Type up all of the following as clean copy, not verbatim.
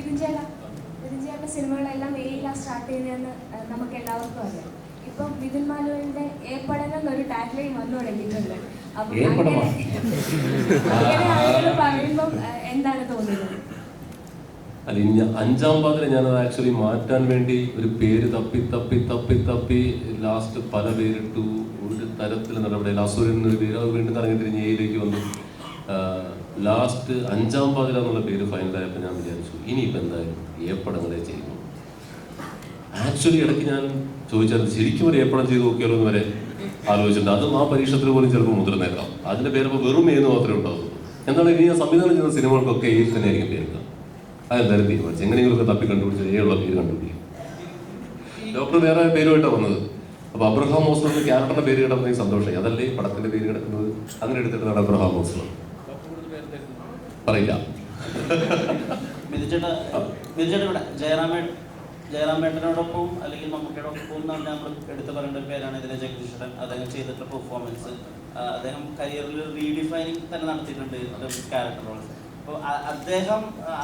വിധിഞ്ചേട്ട സിനിമകളെല്ലാം ഏയിലാണ് start ചെയ്യുന്നതെന്ന് നമുക്ക് എല്ലാവർക്കും അറിയാം. ഇപ്പം വിതിൻ മാനുവലിന്റെ ഏപ്പടനം എന്നൊരു ടാഗ് ലൈൻ വന്നു തുടങ്ങിയിട്ടുണ്ട്. അപ്പം അങ്ങനെ ആളുകൾ പറയുമ്പം എന്താണ് തോന്നുന്നത്? അല്ല, ഇനി അഞ്ചാം പാതിര ഞാനത് ആക്ച്വലി മാറ്റാൻ വേണ്ടി ഒരു പേര് തപ്പി ലാസ്റ്റ് പല പേരിട്ടു. ഒരു തരത്തിൽ നടപടിയില്ല. അസുരൻ എന്നൊരു പേര് അത് വീണ്ടും കറങ്ങി തിരിഞ്ഞ് എയിലേക്ക് വന്നു. ലാസ്റ്റ് അഞ്ചാം പാതിര എന്നുള്ള പേര് ഫൈനലായപ്പോൾ ഞാൻ വിചാരിച്ചു ഇനിയിപ്പോൾ എന്തായാലും ഏപ്പടങ്ങളെ ചെയ്യുന്നു. ആക്ച്വലി ഇടയ്ക്ക് ഞാൻ ചോദിച്ചാൽ ശരിക്കും ഒരു ഏപ്പടം ചെയ്ത് നോക്കിയാലോ എന്ന് വരെ ആലോചിച്ചിട്ടുണ്ട്. അതും ആ പരീക്ഷത്തിൽ പോലും ചിലപ്പോൾ മുതിർന്നേക്കാം. അതിൻ്റെ പേരപ്പോൾ വെറും ഏന്ന് മാത്രമേ ഉണ്ടാവുള്ളൂ. എന്താണ് ഇനി ഞാൻ സംവിധാനം ചെയ്യുന്ന സിനിമകൾക്കൊക്കെ ഏത് തന്നെ ആയിരിക്കും പേരുക. അതെന്തായാലും തീരുമാനിച്ചു എങ്ങനെയെങ്കിലുമൊക്കെ തപ്പി കണ്ടുപിടിച്ച് ഏയുള്ള പേര് കണ്ടുപിടിക്കും. ഡോക്ടർ വേറെ പേരുമായിട്ടാണ് വന്നത്. അപ്പോൾ അബ്രഹാം മോസ്ലറിന്റെ ക്യാരക്ടറിന്റെ പേര് കിടക്കുന്ന സന്തോഷമായി. അതല്ലേ ഈ പടത്തിന്റെ പേര് കിടക്കുന്നത്. അങ്ങനെ എടുത്തിട്ടാണ് അബ്രഹാം മോസ്ലർ. പറയില്ല. ജയറാമേട്ടനോടൊപ്പം അല്ലെങ്കിൽ മമ്മൂട്ടിയോടൊപ്പം നമ്മൾ എടുത്തു പറയേണ്ട പേരാണ് ഇതിലെ ജഗദീശ്വരൻ. അദ്ദേഹം ചെയ്തിട്ടുള്ള പെർഫോമൻസ്, അദ്ദേഹം കരിയറിൽ റീഡിഫൈനിങ് തന്നെ നടത്തിയിട്ടുണ്ട് ക്യാരക്ടർ റോൾസ്. അപ്പോൾ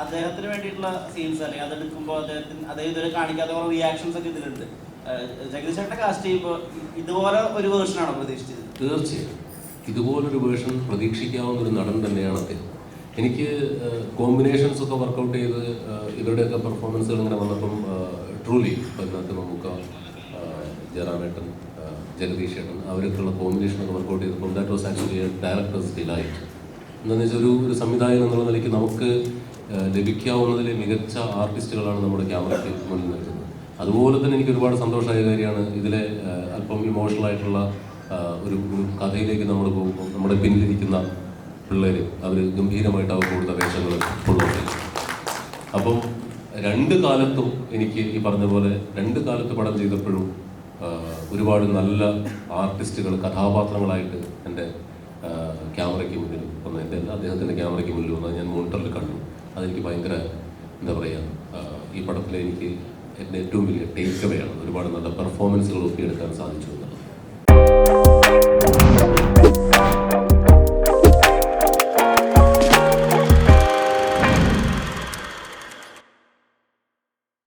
അദ്ദേഹത്തിന് വേണ്ടിയിട്ടുള്ള സീൻസ് അല്ലെങ്കിൽ അതെടുക്കുമ്പോൾ അദ്ദേഹം ഇതുവരെ കാണിക്കാത്ത കുറേ റിയാക്ഷൻസ് ഒക്കെ ഇതിലുണ്ട്. ജഗദീശ്വരനെ കാസ്റ്റ് ചെയ്യുമ്പോൾ ഇതുപോലെ ഒരു വേർഷനാണോ പ്രതീക്ഷിച്ചത്? തീർച്ചയായും ഇതുപോലൊരു വേർഷൻ പ്രതീക്ഷിക്കാവുന്ന ഒരു നടൻ തന്നെയാണ് അദ്ദേഹം. എനിക്ക് കോമ്പിനേഷൻസ് ഒക്കെ വർക്കൗട്ട് ചെയ്ത് ഇവരുടെയൊക്കെ പെർഫോമൻസുകൾ ഇങ്ങനെ വന്നപ്പം ട്രൂലി ഇതിനകത്ത് മമ്മൂക്ക, ജയറാമേട്ടൻ, ജഗദീഷ് ഏട്ടൻ അവരൊക്കെയുള്ള കോമ്പിനേഷനൊക്കെ വർക്കൗട്ട് ചെയ്തപ്പോൾ that was actually A directors delight. എന്താണെന്ന് വെച്ചാൽ ഒരു സംവിധായകൻ എന്നുള്ള നിലയ്ക്ക് നമുക്ക് ലഭിക്കാവുന്നതിലെ മികച്ച ആർട്ടിസ്റ്റുകളാണ് നമ്മുടെ ക്യാമറയ്ക്ക് മുന്നിൽ നിൽക്കുന്നത്. അതുപോലെ തന്നെ എനിക്ക് ഒരുപാട് സന്തോഷമായ കാര്യമാണ് ഇതിലെ അല്പം ഇമോഷണലായിട്ടുള്ള ഒരു കഥയിലേക്ക് നമ്മൾ പോകുമ്പോൾ നമ്മുടെ പിന്നിലിരിക്കുന്ന പിള്ളേർ അവർ ഗംഭീരമായിട്ട് അവർ കൊടുത്ത വേഷങ്ങൾ ഉള്ളത്. അപ്പം രണ്ട് കാലത്തും എനിക്ക് ഈ പറഞ്ഞ പോലെ രണ്ട് കാലത്ത് പടം ചെയ്തപ്പോഴും ഒരുപാട് നല്ല ആർട്ടിസ്റ്റുകൾ കഥാപാത്രങ്ങളായിട്ട് എൻ്റെ ക്യാമറയ്ക്ക് മുന്നിൽ വന്നു. എൻ്റെ അദ്ദേഹത്തിൻ്റെ ക്യാമറയ്ക്ക് മുന്നിൽ വന്നത് ഞാൻ മോണിറ്ററിൽ കണ്ടു. അതെനിക്ക് ഭയങ്കര എന്താ പറയുക, ഈ പടത്തിൽ എനിക്ക് എൻ്റെ ഏറ്റവും വലിയ ടേക്ക് അവേ ആണ്. ഒരുപാട് നല്ല പെർഫോമൻസുകൾ ഒപ്പിയെടുക്കാൻ സാധിച്ചു.